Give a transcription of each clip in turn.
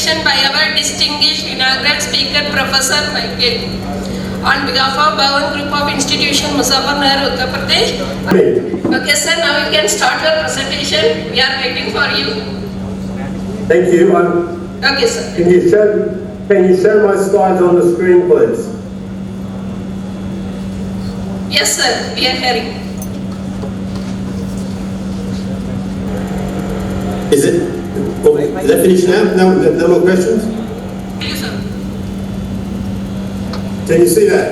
presentation by our distinguished inaugural speaker, Professor Michael, on behalf of Bhavan Group of Institution, Muzaffarnagar, Uttar Pradesh. Okay, sir, now you can start your presentation. We are waiting for you. Thank you. Okay, sir. Can you show my slides on the screen, please? Yes, sir. We are hearing. Is that finished now? No more questions? Yes, sir. Can you see that?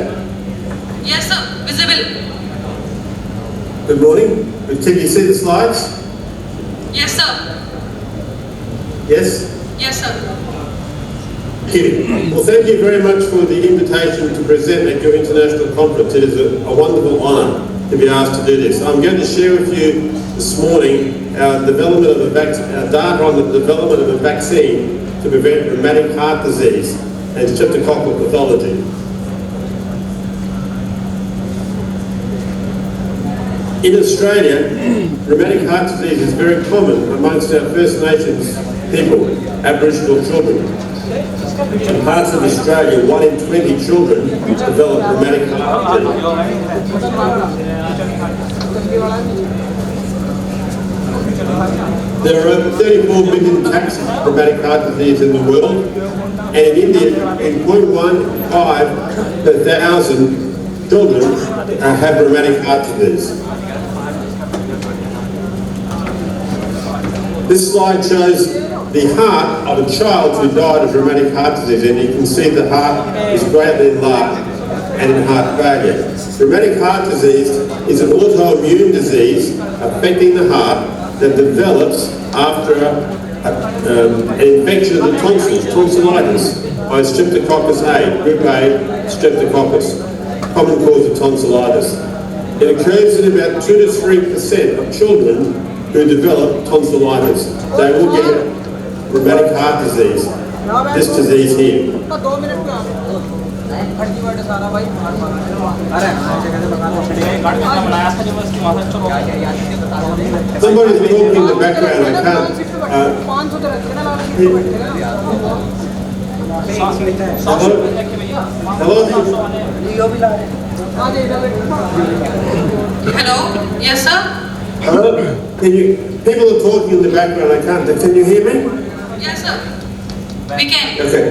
Yes, sir. Visible. Good morning. Can you see the slides? Yes, sir. Yes? Yes, sir. Thank you. Well, thank you very much for the invitation to present at your international conference. It is a wonderful honour to be asked to do this. I'm going to share with you this morning our development of data on the development of a vaccine to prevent rheumatic heart disease and streptococcal pathology. In Australia, rheumatic heart disease is very common amongst our First Nations people, Aboriginal children. In parts of Australia, 1 in 20 children develop rheumatic heart disease. There are over 34 million cases of rheumatic heart disease in the world, and in India, in 0.15 per thousand children have rheumatic heart disease. This slide shows the heart of a child who died of rheumatic heart disease, and you can see the heart is greatly enlarged and in heart failure. Rheumatic heart disease is an autoimmune disease affecting the heart that develops after an infection of the tonsils, tonsillitis, by Streptococcus A, group A, Streptococcus, common cause of tonsillitis. It occurs in about 2 to 3% of children who develop tonsillitis. They will get rheumatic heart disease, this disease here. Somebody's talking in the background, I can't. Hello? Hello? Yes, sir? Hello? People are talking in the background, I can't. Can you hear me? Yes, sir. We can. Okay.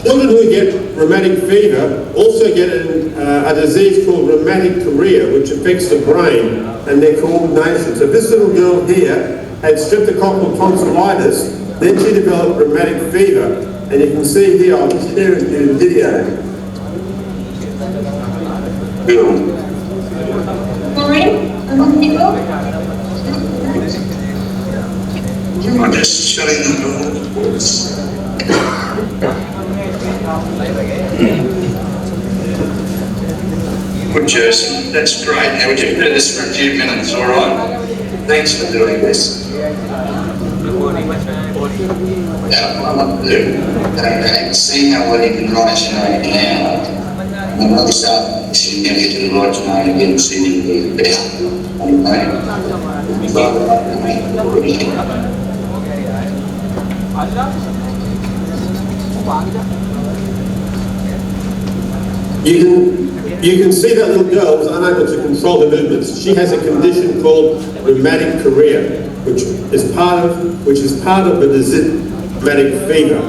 Children who get rheumatic fever also get a disease called rheumatic chorea, which affects the brain and their coordination. So this little girl here had streptococcal tonsillitis, then she developed rheumatic fever. And you can see here, I'll just share it in the video. I'm just shutting the door. Good, Jason. That's great. Now, would you do this for a few minutes, all right? Thanks for doing this. Now, I want to do, see how well you can write your name now. And when we start, you can get to the right name again, see you better. You can see that little girl was unable to control her movements. She has a condition called rheumatic chorea, which is part of the disease, rheumatic fever.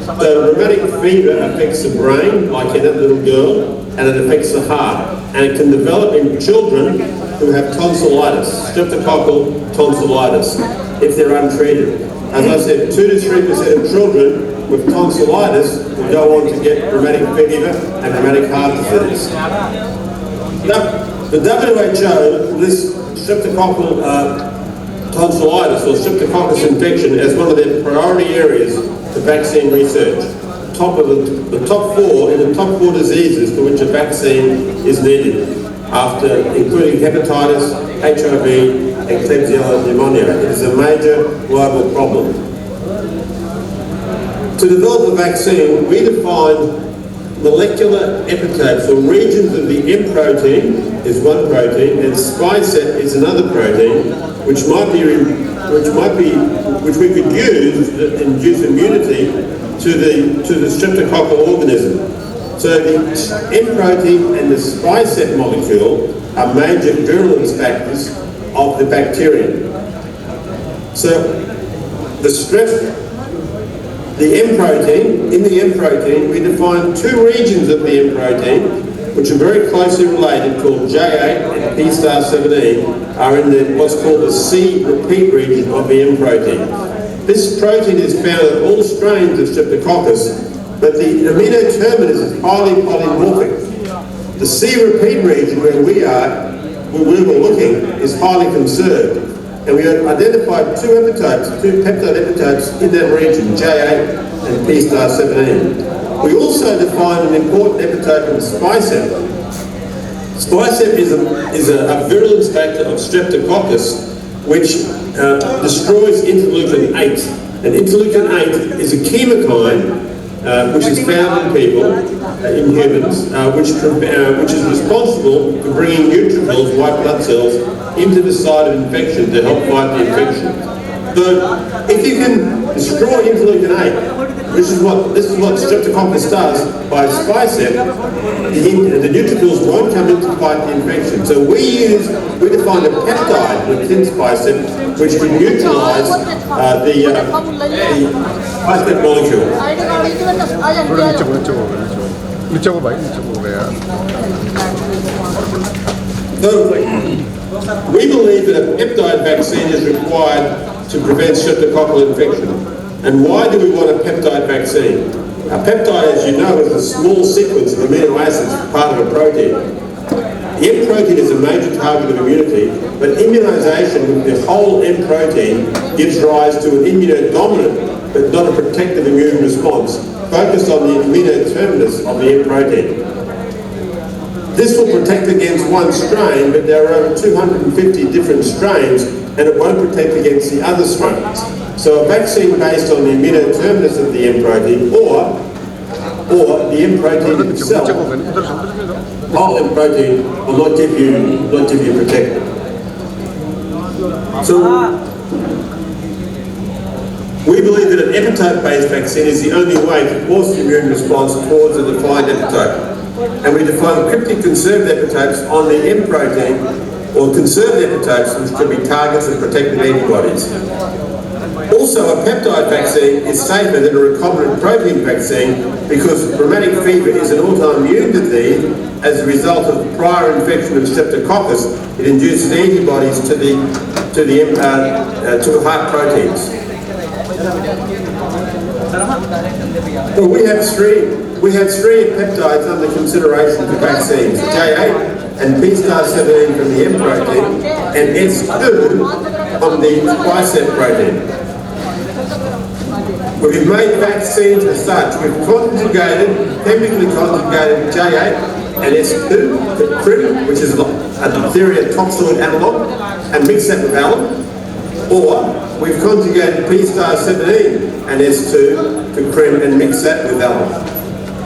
So rheumatic fever affects the brain, like in that little girl, and it affects the heart. And it can develop in children who have tonsillitis, streptococcal tonsillitis, if they're untreated. As I said, 2 to 3% of children with tonsillitis will go on to get rheumatic fever and rheumatic heart disease. The WHO lists streptococcal tonsillitis or streptococcus infection as one of their priority areas for vaccine research. The top four diseases for which a vaccine is needed, including hepatitis, HIV, and Klebsiella pneumonia. It is a major global problem. To develop a vaccine, we define molecular epitopes or regions of the M protein is one protein and splicet is another protein which we could use to induce immunity to the streptococcal organism. So the M protein and the spicep molecule are major virulence factors of the bacterium. So the M protein, in the M protein, we define two regions of the M protein, which are very closely related, called J8 and P star 17, are in what's called the C repeat region of the M protein. This protein is found in all strains of Streptococcus, but the amino terminus is highly polymorphic. The C repeat region where we were looking, is highly conserved. And we have identified two peptide epitopes in that region, J8 and P star 17. We also define an important epitope in spicep. Spicep is a virulence factor of Streptococcus, which destroys interleukin 8. And interleukin 8 is a chemokine which is found in people, in humans, which is responsible for bringing neutrophils, white blood cells, into the site of infection to help fight the infection. So, if you can destroy interleukin 8, this is what Streptococcus does by spicep, the neutrophils won't come in to fight the infection. So we define a peptide within spicep which can neutralise the spicep molecule. So we believe that a peptide vaccine is required to prevent streptococcal infection. And why do we want a peptide vaccine? A peptide, as you know, is a small sequence of amino acids, part of a protein. The M protein is a major target of immunity, but immunisation with the whole M protein gives rise to an immunodominant, but not a protective immune response, focused on the amino terminus of the M protein. This will protect against one strain, but there are over 250 different strains, and it won't protect against the other strains. So a vaccine based on the immunoterminus of the M protein, or the M protein itself, whole M protein will not give you protection. So we believe that an epitope-based vaccine is the only way to force the immune response towards a defined epitope. And we define cryptic conserved epitopes on the M protein, or conserved epitopes which can be targets of protective antibodies. Also, a peptide vaccine is safer than a recombinant protein vaccine because rheumatic fever is an autoimmune disease as a result of prior infection of streptococcus. It induces antibodies to heart proteins. Well, we have three peptides under consideration for vaccines: J8 and P star 17 from the M protein, and S2 from the spicep protein. We've made vaccines as such. We've chemically conjugated J8 and S2 to CRIM, which is a diphtheria toxoid analogue, and mix that with alum. Or we've conjugated P star 17 and S2 to CRIM and mix that with alum.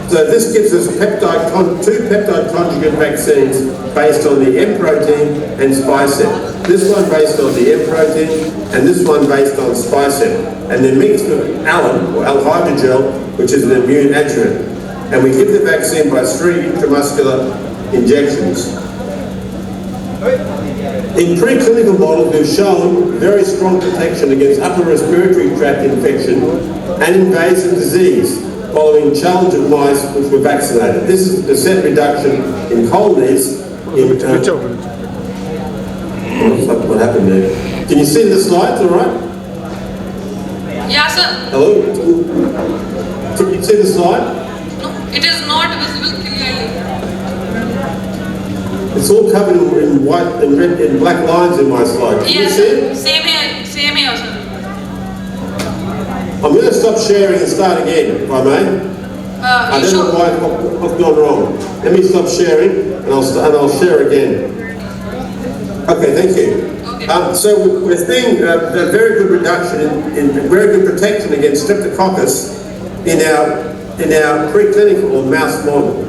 So this gives us two peptide conjugate vaccines based on the M protein and spicep. This one based on the M protein and this one based on spicep. And they're mixed with alum, or L-hydrogel, which is an immune adjuvant. And we give the vaccine by 3 intramuscular injections. In preclinical models, we've shown very strong protection against upper respiratory tract infection and invasive disease following challenge of mice which were vaccinated. This is the % reduction in colonies in... what happened there? Can you see the slides all right? Yeah, sir. Hello? Can you see the slide? No, it is not visible clearly. It's all covered in white and red and black lines in my slide. Can you see it? Same here, sir. I'm going to stop sharing and start again, if I may. I don't know what's gone wrong. Let me stop sharing and I'll share again. Okay, thank you. So we're seeing a very good reduction in very good protection against streptococcus in our preclinical or mouse model.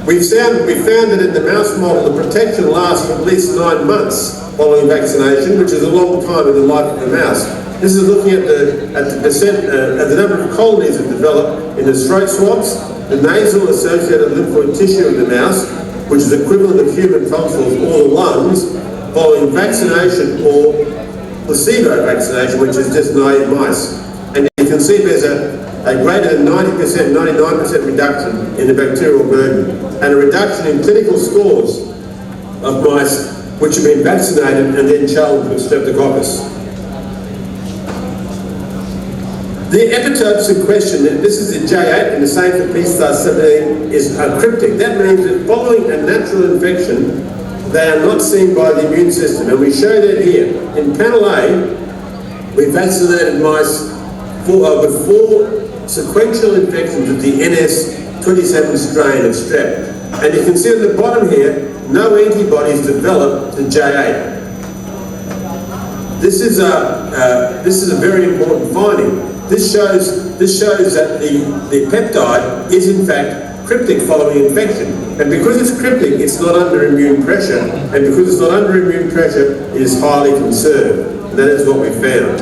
We found that in the mouse model, the protection lasts for at least 9 months following vaccination, which is a long time in the life of the mouse. This is looking at the number of colonies that develop in the throat swabs, the nasal associated lymphoid tissue of the mouse, which is equivalent of human tonsils, or the lungs, following vaccination or placebo vaccination, which is just naive mice. And you can see there's a greater than 90%, 99% reduction in the bacterial burden, and a reduction in clinical scores of mice which have been vaccinated and then challenged with streptococcus. The epitopes in question, and this is the J8 and the same for P*17, is cryptic. That means that following a natural infection, they are not seen by the immune system, and we show that here. In panel A, we vaccinated mice with 4 sequential infections of the NS27 strain of strep. And you can see at the bottom here, no antibodies developed to J8. This is a very important finding. This shows that the peptide is in fact cryptic following infection. And because it's cryptic, it's not under immune pressure. And because it's not under immune pressure, it is highly conserved. And that is what we found.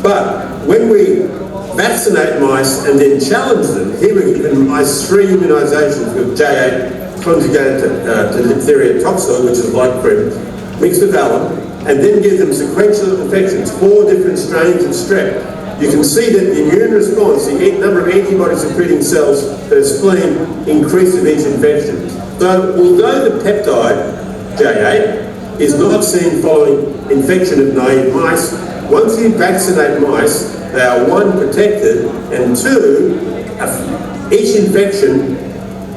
But when we vaccinate mice and then challenge them, here we're giving mice 3 immunisations with J8 conjugated to diphtheria toxoid, which is like cream, mixed with alum, and then give them sequential infections, 4 different strains of strep. You can see that the immune response, the number of antibody secreting cells per spleen, increase with each infection. So although the peptide, J8, is not seen following infection of naive mice, once you vaccinate mice, they are 1, protected, and 2, each infection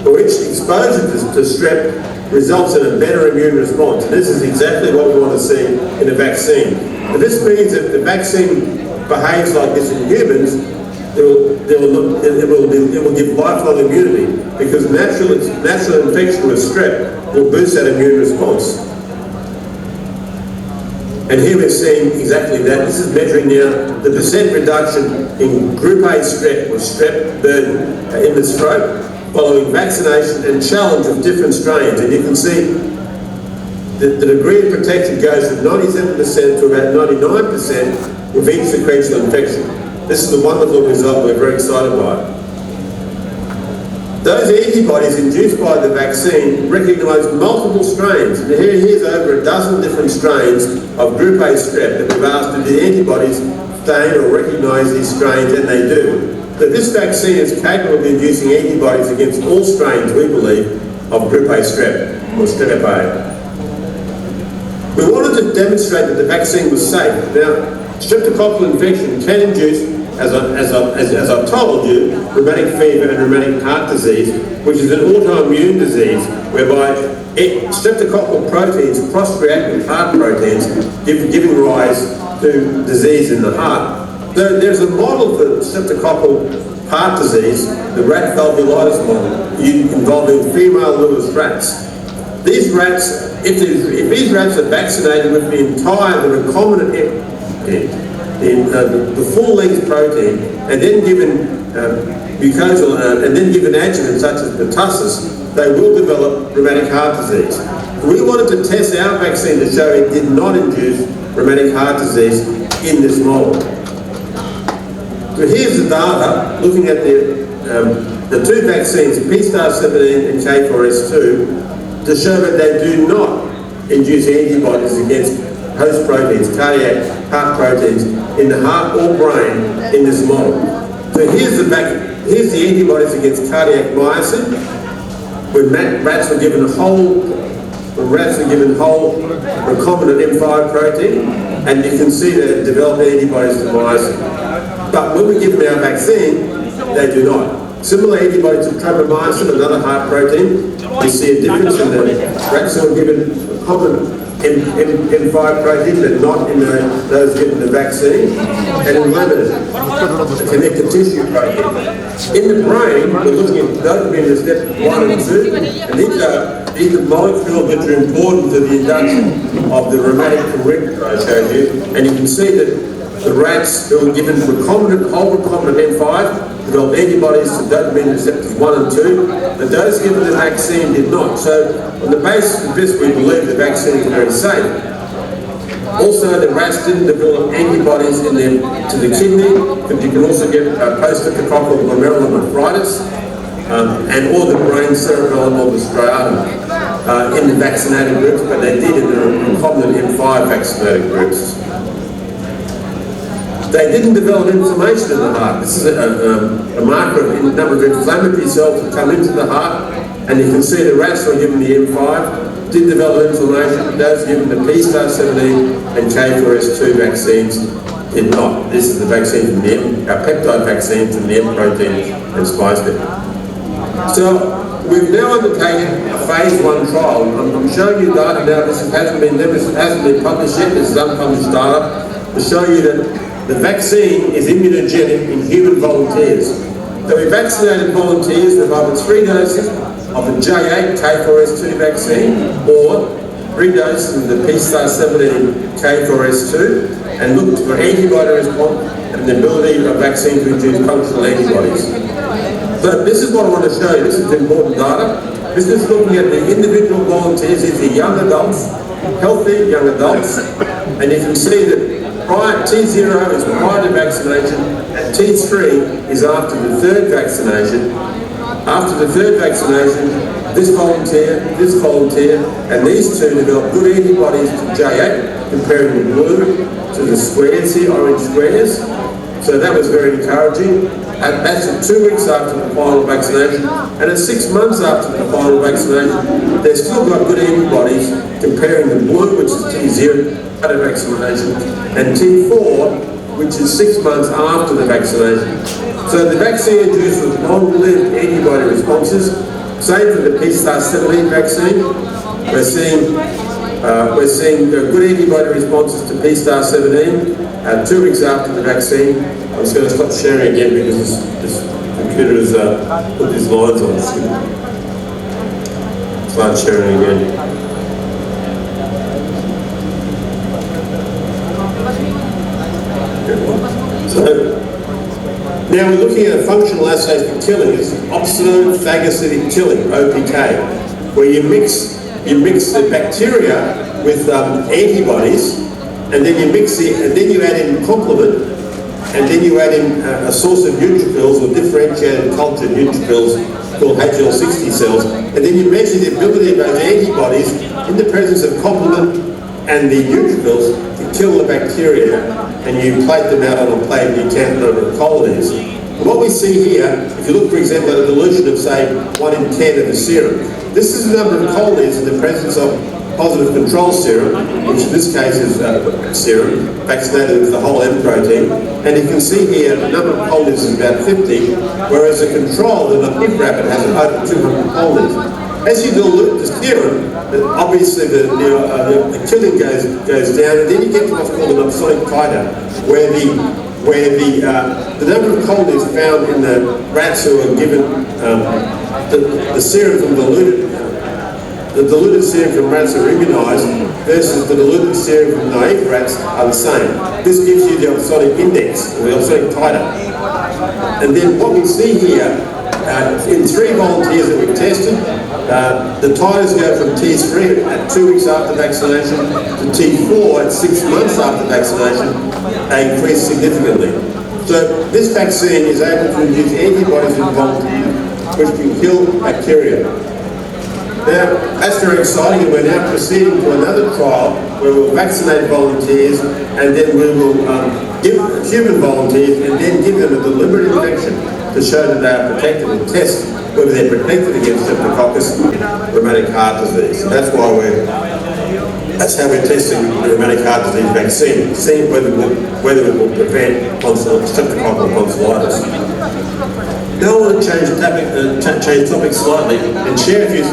or each exposure to strep results in a better immune response. And this is exactly what we want to see in a vaccine. And this means that if the vaccine behaves like this in humans, it will give lifelong immunity, because natural infection with strep will boost that immune response. And here we're seeing exactly that. This is measuring now the percent reduction in group A strep, or strep burden, in the throat, following vaccination and challenge of different strains. And you can see the degree of protection goes from 97% to about 99% with each sequential infection. This is a wonderful result we're very excited by. Those antibodies induced by the vaccine recognise multiple strains. And here's over a dozen different strains of group A strep that we've asked if the antibodies stain or recognise these strains, and they do. That this vaccine is capable of inducing antibodies against all strains, we believe, of group A strep, or strep A. We wanted to demonstrate that the vaccine was safe. Now, streptococcal infection can induce, as I've told you, rheumatic fever and rheumatic heart disease, which is an autoimmune disease whereby streptococcal proteins cross-react with heart proteins, giving rise to disease in the heart. There's a model for streptococcal heart disease, the rat valvulitis model, involving female Lewis rats. These rats, if these rats are vaccinated with the recombinant the full-length protein, and then given mucosal, and then given adjuvants such as pertussis, they will develop rheumatic heart disease. We wanted to test our vaccine to show it did not induce rheumatic heart disease in this model. So here's the data looking at the 2 vaccines, P*17 and K4S2, to show that they do not induce antibodies against host proteins, cardiac heart proteins, in the heart or brain in this model. So here's the antibodies against cardiac myosin, when rats were given whole recombinant M5 protein, and you can see that it developed antibodies to myosin. But when we give them our vaccine, they do not. Similar antibodies to tropomyosin, another heart protein, you see a difference in the rats who were given recombinant M5 protein, but not in those given the vaccine, and in limited connective tissue protein. In the brain, we're looking at dopamine in step 1 and 2, and these are molecules which are important to the induction of the rheumatic corrector I showed you, and you can see that the rats who were given recombinant, whole recombinant M5 developed antibodies to dopamine receptors 1 and 2. The dose given the vaccine did not. So on the basis of this, we believe the vaccine is very safe. Also, the rats didn't develop antibodies to the kidney, but you can also get post-streptococcal glomerulonephritis and or the brain cerebellum or the striatum in the vaccinated groups, but they did in the recombinant M5 vaccinated groups. They didn't develop inflammation in the heart. This is a marker of the number of inflammatory cells that come into the heart, and you can see the rats were given the M5, did develop inflammation. Those given the P-STAR-17 and K4S2 vaccines did not. This is the vaccine from the peptide vaccine from the M protein and spliced it. So we've now undertaken a phase 1 trial. I'm showing you data now. This hasn't been published yet. This is unpublished data to show you that the vaccine is immunogenic in human volunteers. So we vaccinated volunteers with either 3 doses of the J8 K4S2 vaccine or 3 doses of the P-STAR-17 K4S2 and looked for antibody response and the ability of vaccine to induce functional antibodies. So this is what I want to show you. This is important data. This is looking at the individual volunteers. These are young adults, healthy young adults, and you can see that T0 is prior to vaccination, and T3 is after the 3rd vaccination. After the 3rd vaccination, this volunteer, and these 2 develop good antibodies to J8, comparing the blue to the squares here, orange squares. So that was very encouraging. And that's at 2 weeks after the final vaccination, and at 6 months after the final vaccination, they've still got good antibodies, comparing the blue, which is T0, after vaccination, and T4, which is 6 months after the vaccination. So the vaccine induces long-lived antibody responses. Same for the P-STAR-17 vaccine. We're seeing good antibody responses to P-STAR-17 2 weeks after the vaccine. I'm just going to stop sharing again because this computer has put these lines on. Start sharing again. So now we're looking at a functional assay for killing. It's opsonophagocytic killing, OPK, where you mix the bacteria with antibodies, and then you add in complement, and then you add in a source of neutrophils or differentiated cultured neutrophils called HL60 cells, and then you measure the ability of those antibodies in the presence of complement and the neutrophils to kill the bacteria, and you plate them out on a plate and you count the number of colonies. And what we see here, if you look, for example, at a dilution of, say, 1 in 10 of the serum, this is the number of colonies in the presence of positive control serum, which in this case is serum, vaccinated with the whole M protein. And you can see here the number of colonies is about 50, whereas the control in the pig rabbit has over 200 colonies. As you dilute the serum, obviously the killing goes down, and then you get to what's called an opsonic titer, where the number of colonies found in the rats who are given the serum from the diluted serum from rats who are immunised versus the diluted serum from naive rats are the same. This gives you the opsonic index, or the opsonic titer. And then what we see here, in 3 volunteers that we've tested, the titers go from T3 at 2 weeks after vaccination to T4 at 6 months after vaccination. They increase significantly. So this vaccine is able to induce antibodies in volunteers which can kill bacteria. Now, that's very exciting, and we're now proceeding to another trial where we'll vaccinate volunteers, and then we will give human volunteers and then give them a deliberate injection to show that they are protected and test whether they're protected against streptococcus rheumatic heart disease. So that's how we're testing the rheumatic heart disease vaccine, seeing whether it will prevent streptococcal tonsillitis. Now I want to change topic slightly and share with you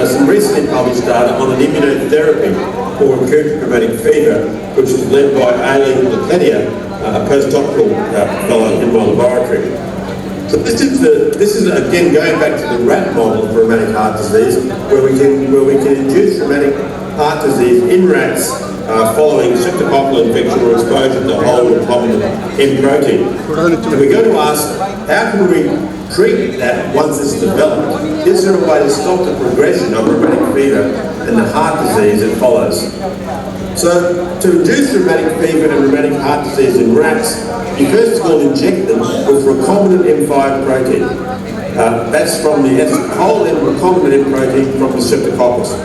some recently published data on an immunotherapy for acute rheumatic fever, which was led by Aileen Lepedia, a postdoctoral fellow in my laboratory. So this is again going back to the rat model of rheumatic heart disease, where we can induce rheumatic heart disease in rats following streptococcal infection or exposure to whole recombinant M protein. And we're going to ask, how can we treat that once it's developed? Is there a way to stop the progression of rheumatic fever and the heart disease that follows? So, to induce rheumatic fever and rheumatic heart disease in rats, you first of all inject them with recombinant M5 protein. That's from the whole recombinant M protein from the streptococcus.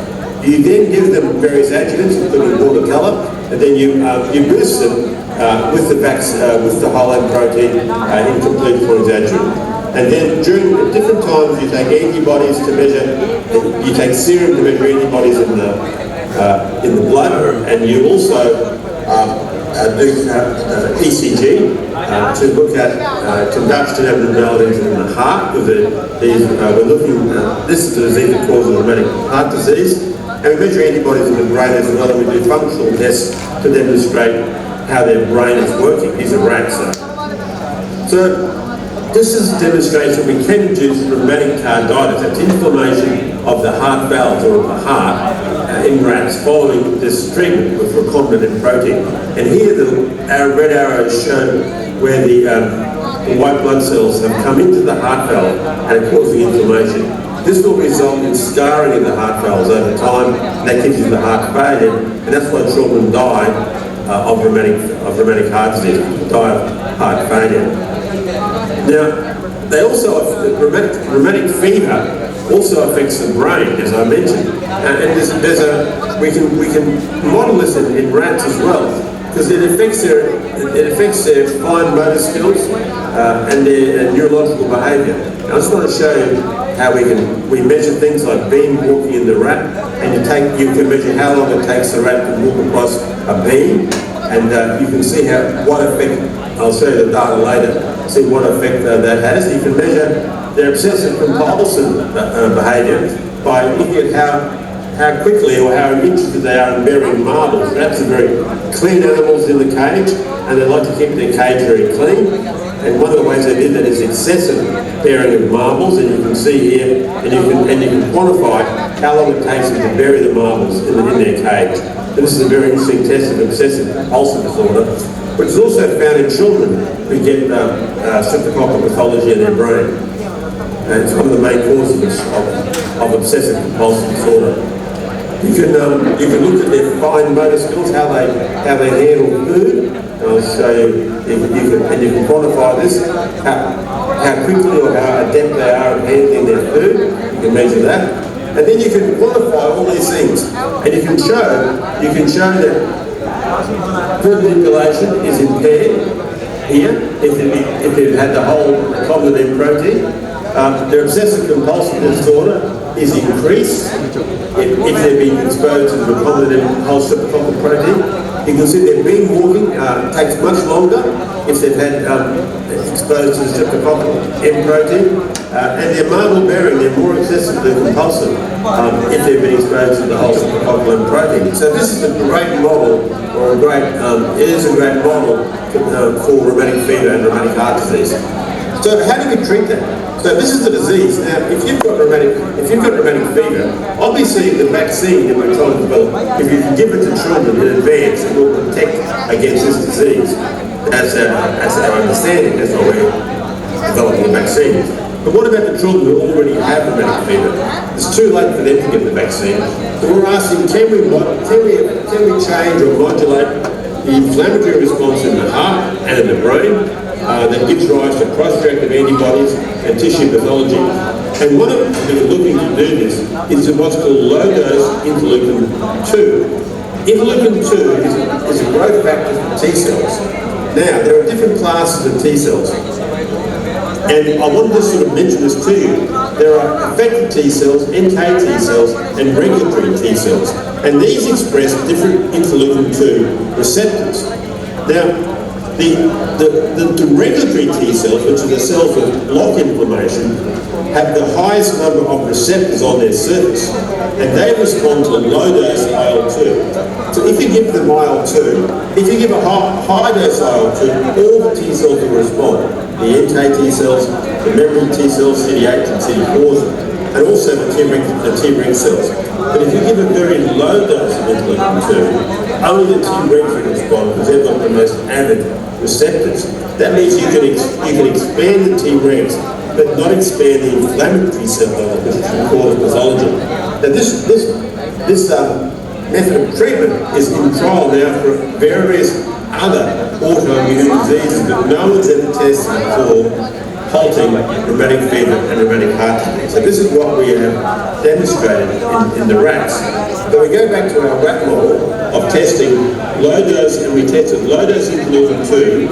You then give them various adjuvants, including bordetella, and then you boost them with the whole M protein in complete forms adjuvant. And then during at different times you take antibodies to measure, you take serum to measure antibodies in the blood, and you also do ECG to look at conduction abnormalities in the heart. We're looking this is the disease that causes rheumatic heart disease, and we measure antibodies in the brain as well, and we do functional tests to demonstrate how their brain is working. These are rats. So this is a demonstration we can induce rheumatic carditis, that's inflammation of the heart valves or of the heart in rats following this treatment with recombinant protein. And here our red arrows show where the white blood cells have come into the heart valve and are causing inflammation. This will result in scarring in the heart valves over time, and that gives you the heart failure, and that's why children die of rheumatic heart disease, die of heart failure. Now, rheumatic fever also affects the brain, as I mentioned, and we can model this in rats as well, because it affects their fine motor skills and their neurological behaviour. I just want to show you how we measure things like beam walking in the rat, and you can measure how long it takes the rat to walk across a beam, and you can see what effect. I'll show you the data later. See what effect that has. You can measure their obsessive compulsive behaviour by looking at how quickly or how interested they are in burying marbles. Rats are very clean animals in the cage, and they like to keep their cage very clean. And one of the ways they do that is excessive burying of marbles, and you can see here, and you can quantify how long it takes them to bury the marbles in their cage. And this is a very interesting test of obsessive compulsive disorder, which is also found in children who get streptococcal pathology in their brain. And it's one of the main causes of obsessive compulsive disorder. You can look at their fine motor skills, how they handle food. And I'll show you, you can quantify this, how quickly or how adept they are at handling their food. You can measure that. And then you can quantify all these things, and you can show that food manipulation is impaired here if they've had the whole recombinant protein. Their obsessive compulsive disorder is increased if they've been exposed to the recombinant whole streptococcal protein. You can see their beam walking takes much longer if they've had exposed to the streptococcal M protein, and their marble bearing, they're more excessively compulsive if they've been exposed to the whole streptococcal M protein. So this is a great model, or it is a great model for rheumatic fever and rheumatic heart disease. So how do we treat that? So this is the disease. Now, if you've got rheumatic fever, obviously the vaccine that we're trying to develop, if you can give it to children in advance, it will protect against this disease. That's our understanding. That's why we're developing a vaccine. But what about the children who already have rheumatic fever? It's too late for them to get the vaccine. So we're asking, can we change or modulate the inflammatory response in the heart and in the brain that gives rise to cross-reactive antibodies and tissue pathology? And one of the things we're looking to do this is what's called low-dose interleukin-2. Interleukin-2 is a growth factor for T cells. Now, there are different classes of T cells. And I wanted to sort of mention this to you. There are effector T cells, NK T cells, and regulatory T cells. And these express different interleukin-2 receptors. Now, the regulatory T cells, which are the cells that block inflammation, have the highest number of receptors on their surface, and they respond to low-dose IL-2. So if you give them IL-2, if you give a high-dose IL-2, all the T cells will respond. The NK T cells, the memory T cells, CD8 and CD4s, and also the Treg cells. But if you give a very low dose of interleukin-2, only the Tregs will respond because they've got the most avid receptors. That means you can expand the Tregs, but not expand the inflammatory cell levels, which is called pathology. Now this method of treatment is in trial now for various other autoimmune diseases, but no one's ever tested for halting rheumatic fever and rheumatic heart disease. So this is what we have demonstrated in the rats. So we go back to our rat model of testing low dose, and we tested low dose interleukin-2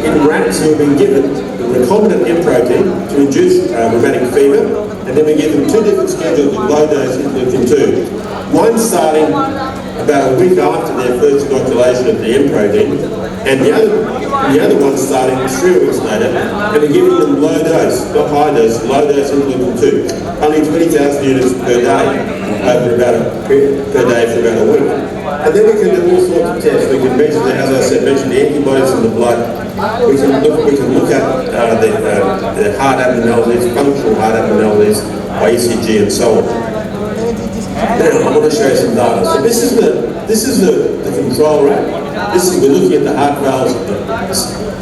in rats who have been given the recombinant M protein to induce rheumatic fever, and then we give them 2 different schedules of low dose interleukin-2. One starting about a week after their first inoculation of the M protein, and the other one starting 3 weeks later, and we're giving them low dose, not high dose, low dose interleukin-2, only 20,000 units per day per day for about a week. And then we can do all sorts of tests. We can measure, as I said, measure the antibodies in the blood. We can look at the heart abnormalities, functional heart abnormalities by ECG and so on. Now I want to show you some data. So this is the control rat. We're looking at the heart valves.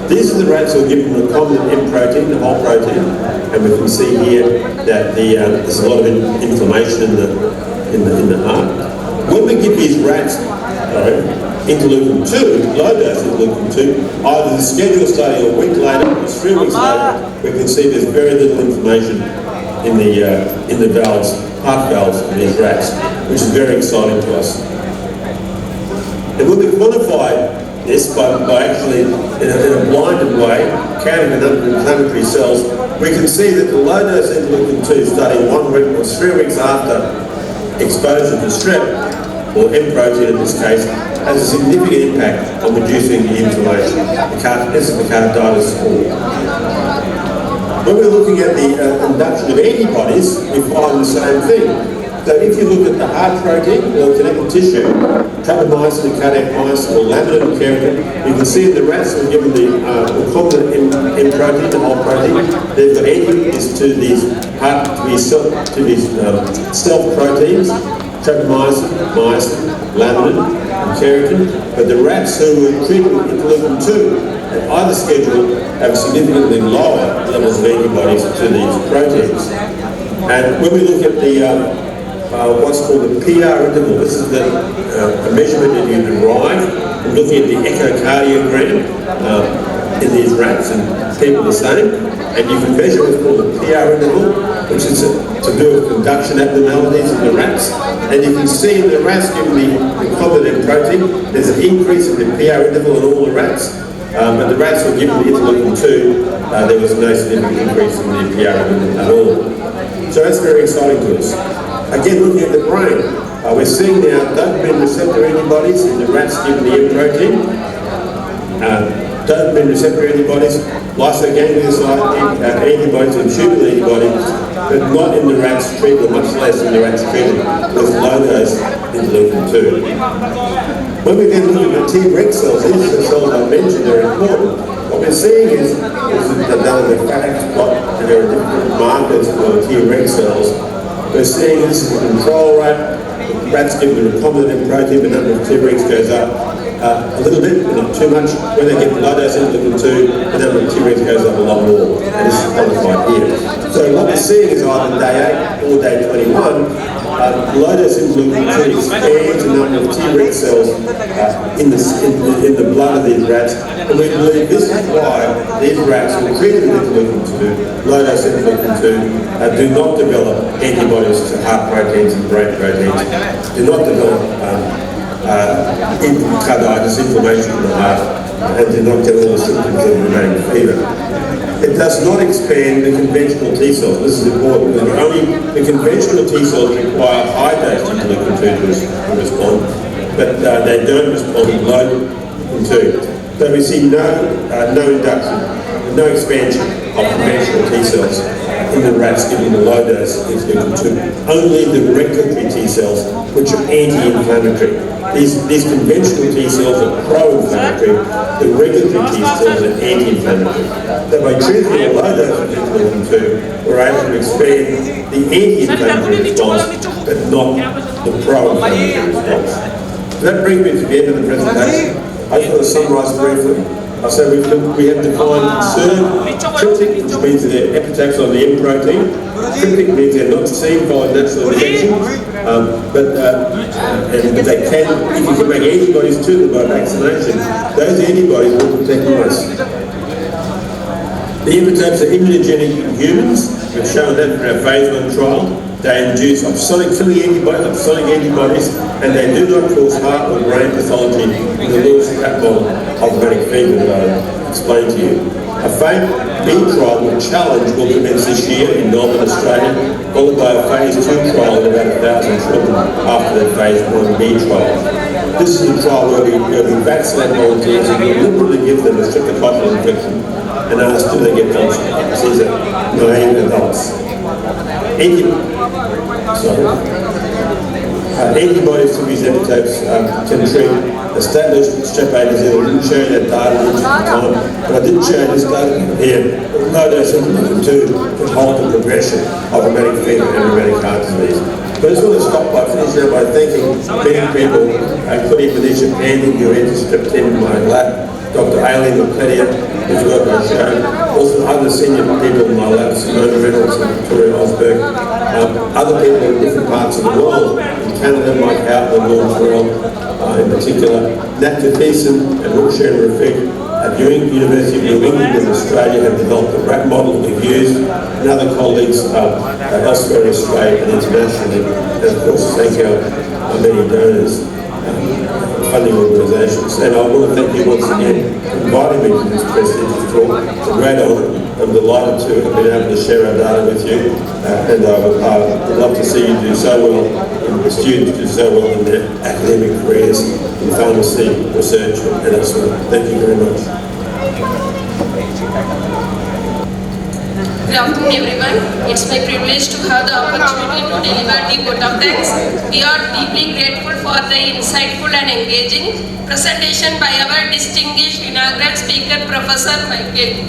These are the rats who are given recombinant M protein, the whole protein, and we can see here that there's a lot of inflammation in the heart. When we give these rats interleukin-2, low dose interleukin-2, either the schedule starting a week later or 3 weeks later, we can see there's very little inflammation in the valves, heart valves of these rats, which is very exciting to us. And when we quantify this by actually, in a blinded way, counting the number of inflammatory cells, we can see that the low dose interleukin-2 starting 1 week or 3 weeks after exposure to strep, or M protein in this case, has a significant impact on reducing the inflammation. This is the carditis score. When we're looking at the induction of antibodies, we find the same thing. So if you look at the heart protein or connective tissue, tryptomyosin, cardiac myosin, or laminin and keratin, you can see in the rats who are given the recombinant M protein, the whole protein, they've got antibodies to these stealth proteins, tryptomyosin, myosin, laminin, and keratin. But the rats who were treated with interleukin-2 at either schedule have significantly lower levels of antibodies to these proteins. And when we look at the what's called the PR interval, this is the measurement that you derive from looking at the echocardiogram in these rats, and people the same. And you can measure what's called the PR interval, which is to do with conduction abnormalities in the rats. And you can see in the rats given the recombinant protein, there's an increase in the PR interval in all the rats. But the rats were given the interleukin-2, there was no significant increase in the PR interval at all. So that's very exciting to us. Again, looking at the brain, we're seeing now dopamine receptor antibodies in the rats given the M protein, dopamine receptor antibodies, lysoganglioside antibodies and tubular antibodies, but not in the rats treated, or much less in the rats treated with low dose interleukin-2. When we then look at the Treg cells, these are the cells I mentioned, they're important. What we're seeing is another fact, there are different markers for the Treg cells. We're seeing this is a control rat. Rats given the recombinant protein, the number of Tregs goes up a little bit, but not too much. When they get the low dose interleukin-2, the number of Tregs goes up a lot more. And this is quantified here. So what we're seeing is either day 8 or day 21, low dose interleukin-2 expands the number of Treg cells in the blood of these rats. And we believe this is why these rats who are treated with interleukin-2, low dose interleukin-2, do not develop antibodies to heart proteins and brain proteins, do not develop carditis, inflammation in the heart, and do not get all the symptoms of rheumatic fever. It does not expand the conventional T cells. This is important. The conventional T cells require high dose interleukin-2 to respond, but they don't respond to low interleukin-2. So we see no induction, no expansion of conventional T cells in the rats given the low dose interleukin-2. Only the regulatory T cells, which are anti-inflammatory. These conventional T cells are pro-inflammatory, the regulatory T cells are anti-inflammatory. So by treating a low dose of interleukin 2, we're able to expand the anti-inflammatory response, but not the pro-inflammatory response. So that brings me to the end of the presentation. I just want to summarise briefly. I said we have defined conserved cryptic, which means that they're epitopes on the M protein. Cryptic means they're not seen by natural infection, but they can, if you can make antibodies to them by vaccination, those antibodies will protect mice. The epitopes are immunogenic in humans. We've shown that in our phase 1 trial. They induce opsonic antibodies, and they do not cause heart or brain pathology in the Lewis rat model of rheumatic fever that I explained to you. A phase B trial will commence this year in Melbourne, Australia, followed by a phase 2 trial in about 1,000 children after the phase 1B trial. This is a trial where we vaccinate volunteers and deliberately give them a streptococcal infection and ask do they get tonsils. These are naive adults. Antibodies to these epitopes can treat established strep A disease. I didn't show you that data at the time, but I did show you this data here. Low dose interleukin 2 can halt the progression of rheumatic fever and rheumatic heart disease. But I just want to stop by finishing by thanking many people, including Manisha Pandey, who entered in my lab, Dr. Aileen McCledia, whose work I've shown, also other senior people in my lab, Simona Reynolds and Victoria Osberg, other people in different parts of the world, in Canada, Mike Outland, Montreal, in particular, Nat Thiessen and Rukshan Rafiq at University of New England in Australia have developed a rat model that we've used, and other colleagues elsewhere in Australia and internationally, and of course thank our many donors. Funding organisations, and I want to thank you once again for inviting me to this prestigious talk. It's a great honour. I'm delighted to have been able to share our data with you, and I would love to see you do so well, and the students do so well in their academic careers in pharmacy, research, and elsewhere. Thank you very much. Good afternoon everyone. It's my privilege to have the opportunity to deliver the vote of thanks. We are deeply grateful for the insightful and engaging presentation by our distinguished inaugural speaker, Professor Michael.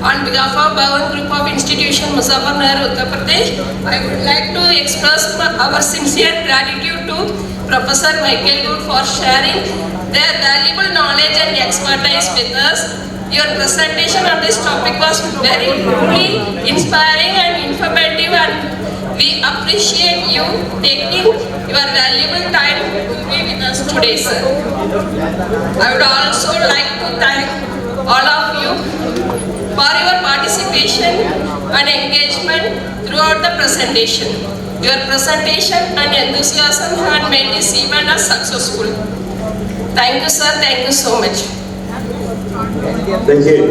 On behalf of Bhavan Group of Institution, Muzaffarnagar, Uttar Pradesh, I would like to express our sincere gratitude to Professor Michael Good for sharing their valuable knowledge and expertise with us. Your presentation on this topic was very truly inspiring and informative, and we appreciate you taking your valuable time to be with us today, sir. I would also like to thank all of you for your participation and engagement throughout the presentation. Your presentation and enthusiasm have made this event successful. Thank you, sir. Thank you so much. Thank you.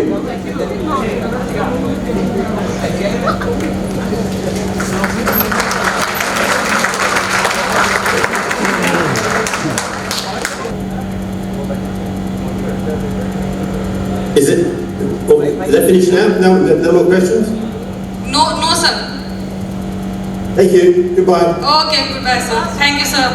Is that finished now? No more questions? No, sir. Thank you. Goodbye. Okay, goodbye, sir. Thank you, sir.